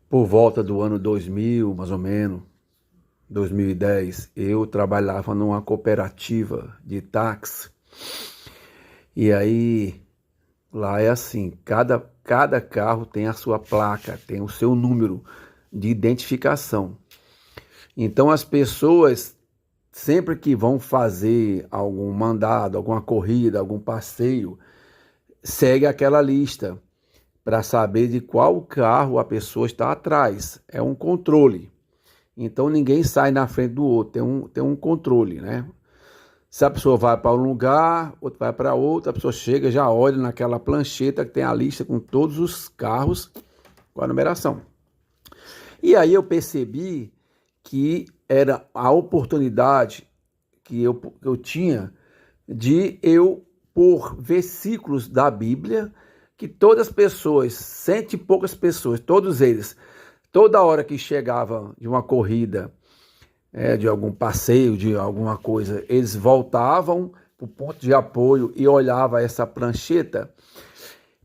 Por volta do ano 2000, mais ou menos, 2010, eu trabalhava numa cooperativa de táxi. E aí, lá é assim, cada carro tem a sua placa, tem o seu número de identificação. Então as pessoas, sempre que vão fazer algum mandado, alguma corrida, algum passeio, segue aquela lista para saber de qual carro a pessoa está atrás. É um controle. Então ninguém sai na frente do outro, tem um controle, né? Se a pessoa vai para um lugar, outro vai para outro, a pessoa chega, já olha naquela plancheta que tem a lista com todos os carros com a numeração. E aí eu percebi que era a oportunidade que eu tinha de eu pôr versículos da Bíblia que todas as pessoas, cento e poucas pessoas, todos eles, toda hora que chegava de uma corrida, de algum passeio, de alguma coisa, eles voltavam para o ponto de apoio e olhavam essa prancheta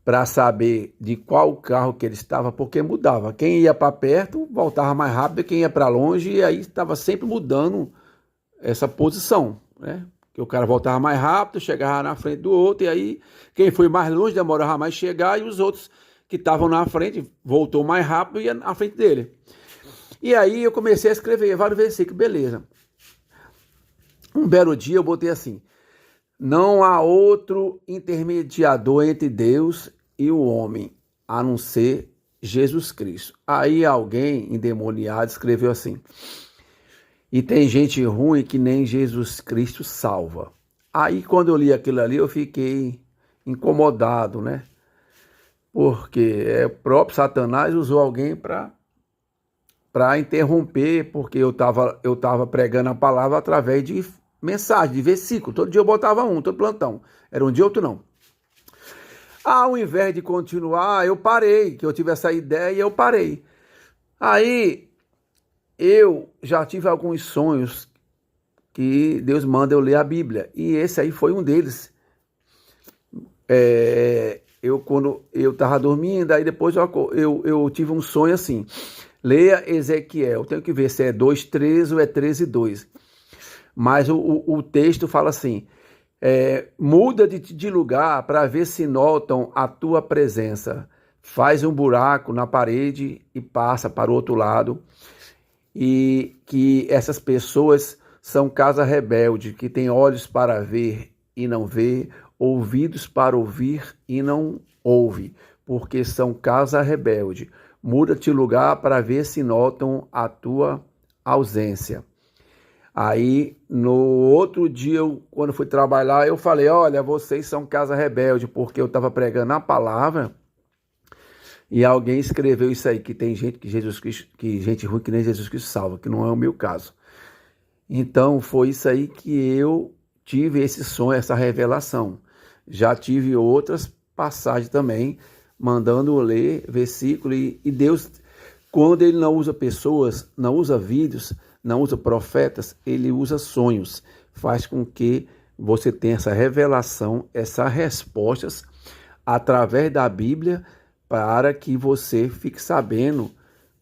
para saber de qual carro que ele estava, porque mudava. Quem ia para perto voltava mais rápido, quem ia para longe, e aí estava sempre mudando essa posição, né? Que o cara voltava mais rápido, chegava na frente do outro, e aí quem foi mais longe demorava mais chegar, e os outros que estavam na frente voltou mais rápido e ia na frente dele. E aí eu comecei a escrever vários versículos, beleza. Um belo dia eu botei assim: não há outro intermediador entre Deus e o homem, a não ser Jesus Cristo. Aí alguém endemoniado escreveu assim: e tem gente ruim que nem Jesus Cristo salva. Aí quando eu li aquilo ali eu fiquei incomodado, né? Porque o próprio Satanás usou alguém para interromper, porque eu tava pregando a palavra através de mensagem, de versículo. Todo dia eu botava um, todo plantão. Era um dia, outro não. Ao invés de continuar, eu parei, que eu tive essa ideia e eu parei. Aí eu já tive alguns sonhos que Deus manda eu ler a Bíblia. E esse aí foi um deles. Quando eu estava dormindo, aí depois eu tive um sonho assim: leia Ezequiel. Eu tenho que ver se é 2:13 ou é 13:2. Mas o texto fala assim: muda de lugar para ver se notam a tua presença. Faz um buraco na parede e passa para o outro lado. E que essas pessoas são casa rebelde, que tem olhos para ver e não vê, ouvidos para ouvir e não ouve, porque são casa rebelde. Muda-te lugar para ver se notam a tua ausência. Aí, no outro dia, quando fui trabalhar, eu falei: olha, vocês são casa rebelde, porque eu estava pregando a palavra e alguém escreveu isso aí, que tem gente que gente ruim que nem Jesus Cristo salva, que não é o meu caso. Então, foi isso aí que eu tive esse sonho, essa revelação. Já tive outras passagens também, mandando ler versículo, e Deus, quando ele não usa pessoas, não usa vídeos, não usa profetas, ele usa sonhos. Faz com que você tenha essa revelação, essas respostas através da Bíblia, para que você fique sabendo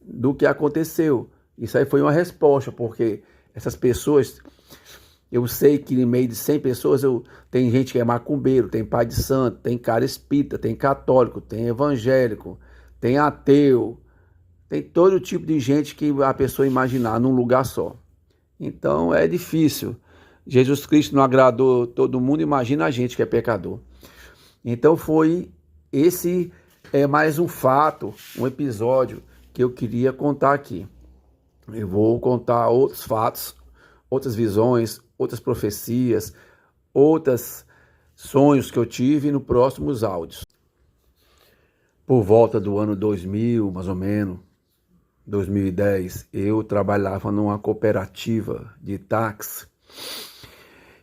do que aconteceu. Isso aí foi uma resposta, porque essas pessoas, eu sei que em meio de 100 pessoas tem gente que é macumbeiro, tem pai de santo, tem cara espírita, tem católico, tem evangélico, tem ateu, tem todo tipo de gente que a pessoa imaginar num lugar só. Então é difícil. Jesus Cristo não agradou todo mundo, imagina a gente que é pecador. Então esse é mais um fato, um episódio que eu queria contar aqui. Eu vou contar outros fatos, outras visões, outras profecias, outros sonhos que eu tive nos próximos áudios. Por volta do ano 2000, mais ou menos, 2010, eu trabalhava numa cooperativa de táxi.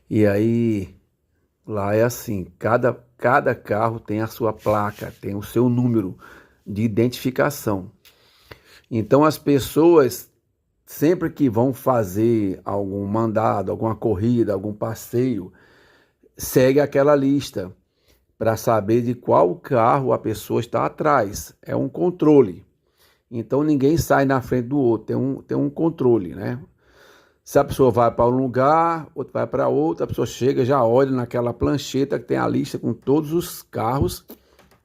E aí, lá é assim, cada carro tem a sua placa, tem o seu número de identificação. Então as pessoas, sempre que vão fazer algum mandado, alguma corrida, algum passeio, segue aquela lista para saber de qual carro a pessoa está atrás. É um controle. Então ninguém sai na frente do outro, tem um controle, né? Se a pessoa vai para um lugar, outro vai para outro, a pessoa chega, já olha naquela plancheta que tem a lista com todos os carros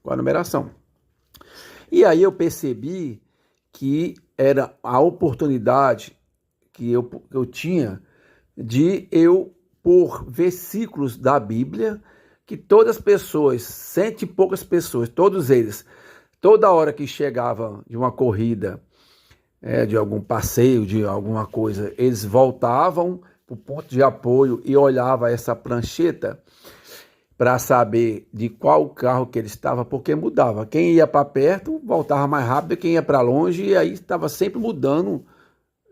com a numeração. E aí eu percebi que era a oportunidade que eu tinha de eu pôr versículos da Bíblia que todas as pessoas, 100 e poucas pessoas, todos eles, toda hora que chegavam de uma corrida, de algum passeio, de alguma coisa, eles voltavam para o ponto de apoio e olhavam essa prancheta para saber de qual carro que ele estava, porque mudava. Quem ia para perto voltava mais rápido, quem ia para longe, e aí estava sempre mudando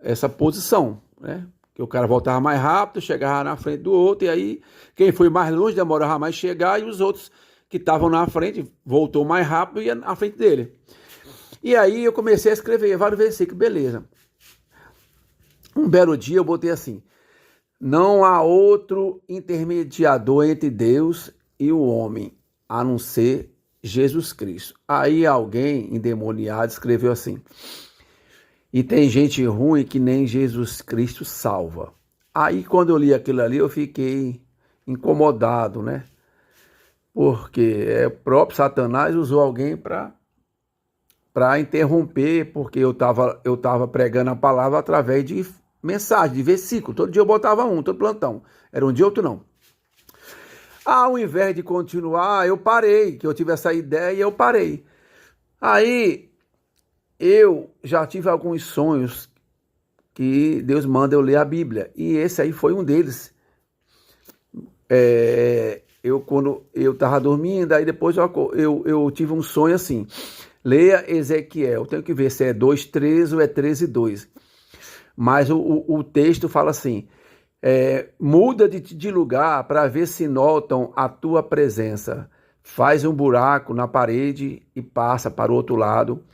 essa posição, né? Que o cara voltava mais rápido, chegava na frente do outro, e aí quem foi mais longe demorava mais chegar, e os outros que estavam na frente voltou mais rápido e ia na frente dele. E aí eu comecei a escrever vários versículos, beleza. Um belo dia eu botei assim: não há outro intermediador entre Deus e o homem, a não ser Jesus Cristo. Aí alguém endemoniado escreveu assim: e tem gente ruim que nem Jesus Cristo salva. Aí quando eu li aquilo ali eu fiquei incomodado, né? Porque o próprio Satanás usou alguém para interromper, porque eu tava pregando a palavra através de mensagem, de versículo. Todo dia eu botava um, todo plantão. Era um dia, outro não. Ao invés de continuar, eu parei, que eu tive essa ideia e eu parei. Aí, eu já tive alguns sonhos que Deus manda eu ler a Bíblia. E esse aí foi um deles. Quando eu estava dormindo, aí depois eu tive um sonho assim: leia Ezequiel, tenho que ver se é 2:13 ou é 13:2. Mas o texto fala assim: muda de lugar para ver se notam a tua presença. Faz um buraco na parede e passa para o outro lado.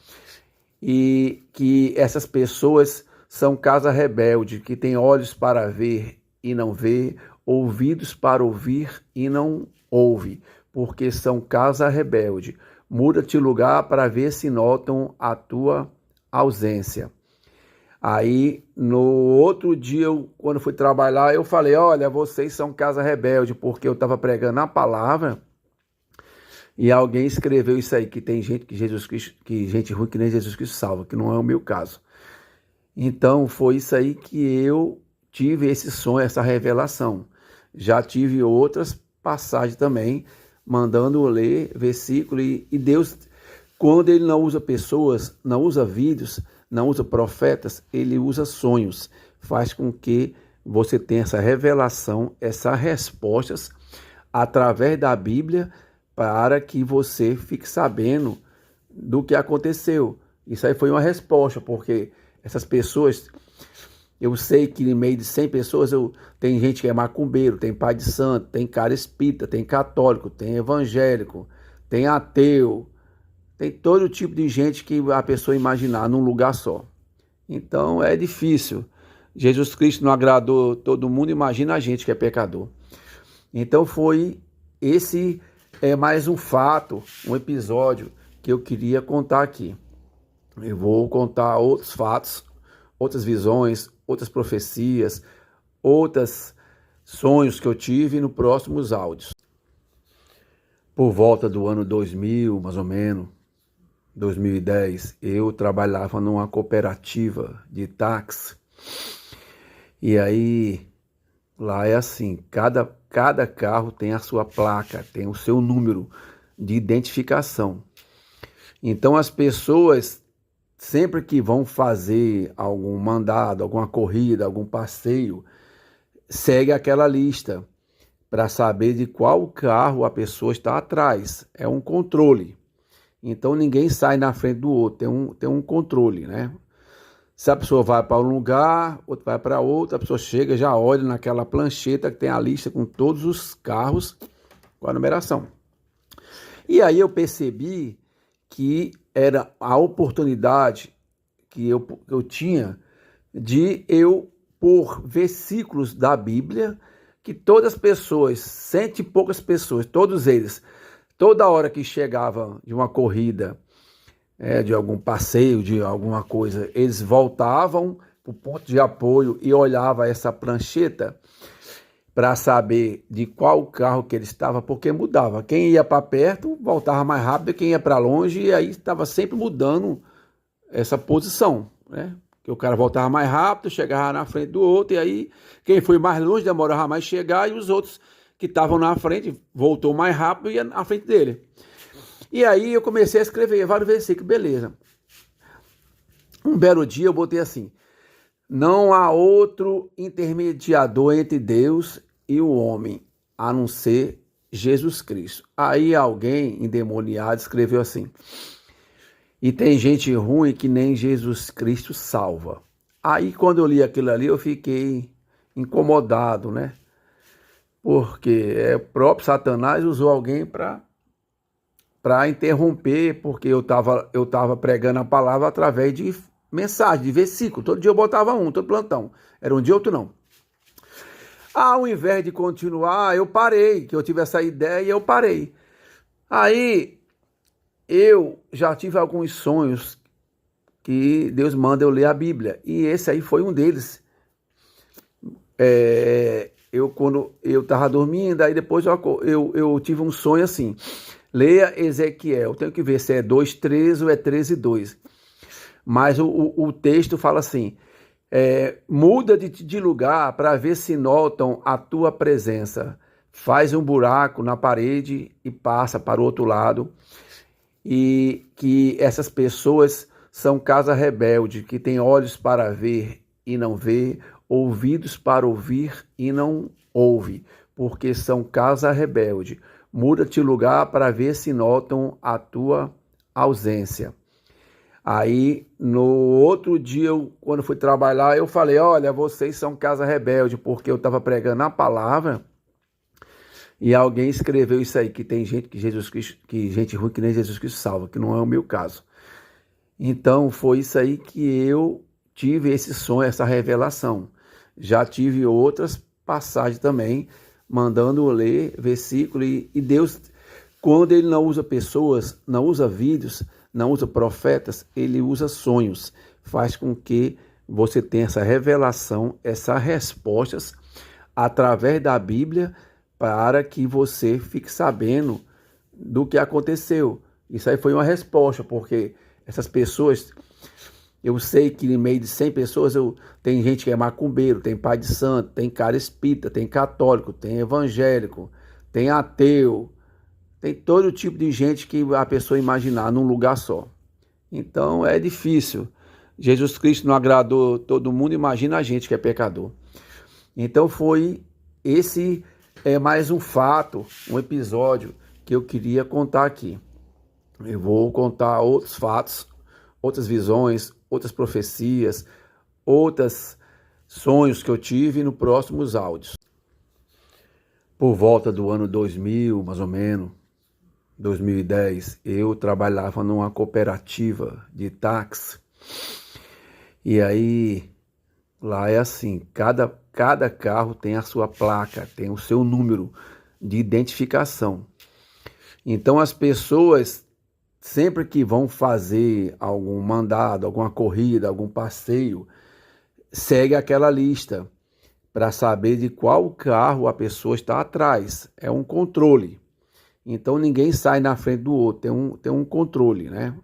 E que essas pessoas são casa rebelde, que tem olhos para ver e não vê, ouvidos para ouvir e não ouve, porque são casa rebelde. Muda-te lugar para ver se notam a tua ausência. Aí, no outro dia, quando fui trabalhar, eu falei: olha, vocês são casa rebelde, porque eu estava pregando a palavra e alguém escreveu isso aí, que tem gente que gente ruim que nem Jesus Cristo salva, que não é o meu caso. Então, foi isso aí que eu tive esse sonho, essa revelação. Já tive outras passagens também, mandando ler versículo, e Deus, quando ele não usa pessoas, não usa vídeos, não usa profetas, ele usa sonhos, faz com que você tenha essa revelação, essas respostas através da Bíblia, para que você fique sabendo do que aconteceu. Isso aí foi uma resposta, porque essas pessoas, eu sei que em meio de 100 pessoas, tem gente que é macumbeiro, tem pai de santo, tem cara espírita, tem católico, tem evangélico, tem ateu, tem todo tipo de gente que a pessoa imaginar num lugar só. Então é difícil. Jesus Cristo não agradou todo mundo, imagina a gente que é pecador. Então esse é mais um fato, um episódio que eu queria contar aqui. Eu vou contar outros fatos, outras visões, outras profecias, outros sonhos que eu tive nos próximos áudios. Por volta do ano 2000, mais ou menos, 2010, eu trabalhava numa cooperativa de táxi. E aí, lá é assim, cada carro tem a sua placa, tem o seu número de identificação. Então as pessoas, sempre que vão fazer algum mandado, alguma corrida, algum passeio, segue aquela lista para saber de qual carro a pessoa está atrás. É um controle. Então ninguém sai na frente do outro, tem um controle, né? Se a pessoa vai para um lugar, outro vai para outro, a pessoa chega, já olha naquela plancheta que tem a lista com todos os carros com a numeração. E aí eu percebi que era a oportunidade que eu tinha de eu pôr versículos da Bíblia que todas as pessoas, 100 e poucas pessoas, todos eles, toda hora que chegavam de uma corrida, de algum passeio, de alguma coisa, eles voltavam para o ponto de apoio e olhavam essa prancheta para saber de qual carro que ele estava, porque mudava. Quem ia para perto voltava mais rápido, quem ia para longe, e aí estava sempre mudando essa posição, né? Que o cara voltava mais rápido, chegava na frente do outro, e aí quem foi mais longe demorava mais chegar, e os outros que estavam na frente voltou mais rápido e ia na frente dele. E aí eu comecei a escrever vários versículos, beleza. Um belo dia eu botei assim: não há outro intermediador entre Deus e o homem, a não ser Jesus Cristo. Aí alguém endemoniado escreveu assim: e tem gente ruim que nem Jesus Cristo salva. Aí quando eu li aquilo ali eu fiquei incomodado, né? Porque o próprio Satanás usou alguém para interromper, porque eu tava pregando a palavra através de mensagem, de versículo. Todo dia eu botava um, todo plantão. Era um dia, outro não. Ao invés de continuar, eu parei, que eu tive essa ideia e eu parei. Aí, eu já tive alguns sonhos que Deus manda eu ler a Bíblia. E esse aí foi um deles. Quando eu estava dormindo, aí depois eu tive um sonho assim: leia Ezequiel, eu tenho que ver se é 2:13 ou é 13:2. Mas o texto fala assim: muda de lugar para ver se notam a tua presença. Faz um buraco na parede e passa para o outro lado. E que essas pessoas são casa rebelde, que tem olhos para ver e não vê, ouvidos para ouvir e não ouve, porque são casa rebelde. Muda-te lugar para ver se notam a tua ausência. Aí, no outro dia, quando fui trabalhar, eu falei: olha, vocês são casa rebelde, porque eu estava pregando a palavra e alguém escreveu isso aí, que tem gente que gente ruim que nem Jesus Cristo salva, que não é o meu caso. Então, foi isso aí que eu tive esse sonho, essa revelação. Já tive outras passagens também, mandando ler versículo, e Deus, quando ele não usa pessoas, não usa vídeos, não usa profetas, ele usa sonhos. Faz com que você tenha essa revelação, essas respostas através da Bíblia, para que você fique sabendo do que aconteceu. Isso aí foi uma resposta, porque essas pessoas, eu sei que no meio de 100 pessoas tem gente que é macumbeiro, tem pai de santo, tem cara espírita, tem católico, tem evangélico, tem ateu, tem todo tipo de gente que a pessoa imaginar num lugar só. Então é difícil. Jesus Cristo não agradou todo mundo, imagina a gente que é pecador. Então esse é mais um fato, um episódio que eu queria contar aqui. Eu vou contar outros fatos, outras visões, outras profecias, outros sonhos que eu tive nos próximos áudios. Por volta do ano 2000, mais ou menos, 2010, eu trabalhava numa cooperativa de táxi. E aí, lá é assim, cada carro tem a sua placa, tem o seu número de identificação. Então as pessoas, sempre que vão fazer algum mandado, alguma corrida, algum passeio, segue aquela lista para saber de qual carro a pessoa está atrás. É um controle. Então ninguém sai na frente do outro, tem um controle, né?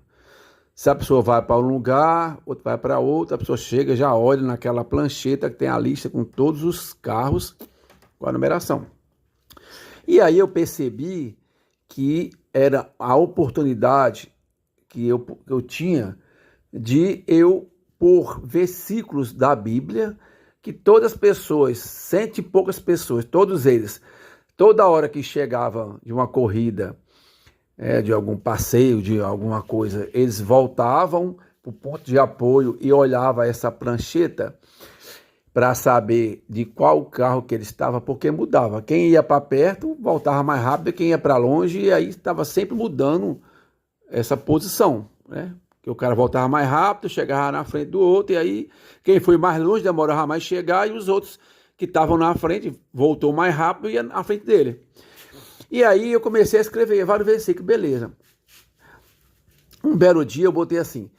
Se a pessoa vai para um lugar, outro vai para outro, a pessoa chega, já olha naquela plancheta que tem a lista com todos os carros, com a numeração. E aí eu percebi que era a oportunidade que eu tinha de eu pôr versículos da Bíblia, que todas as pessoas, 100 e poucas pessoas, todos eles, toda hora que chegava de uma corrida, de algum passeio, de alguma coisa, eles voltavam para o ponto de apoio e olhavam essa prancheta para saber de qual carro que ele estava, porque mudava. Quem ia para perto voltava mais rápido, quem ia para longe, e aí estava sempre mudando essa posição, né? Que o cara voltava mais rápido, chegava na frente do outro, e aí quem foi mais longe demorava mais chegar, e os outros que estavam na frente voltou mais rápido e ia na frente dele. E aí eu comecei a escrever vários versículos, beleza. Um belo dia eu botei assim: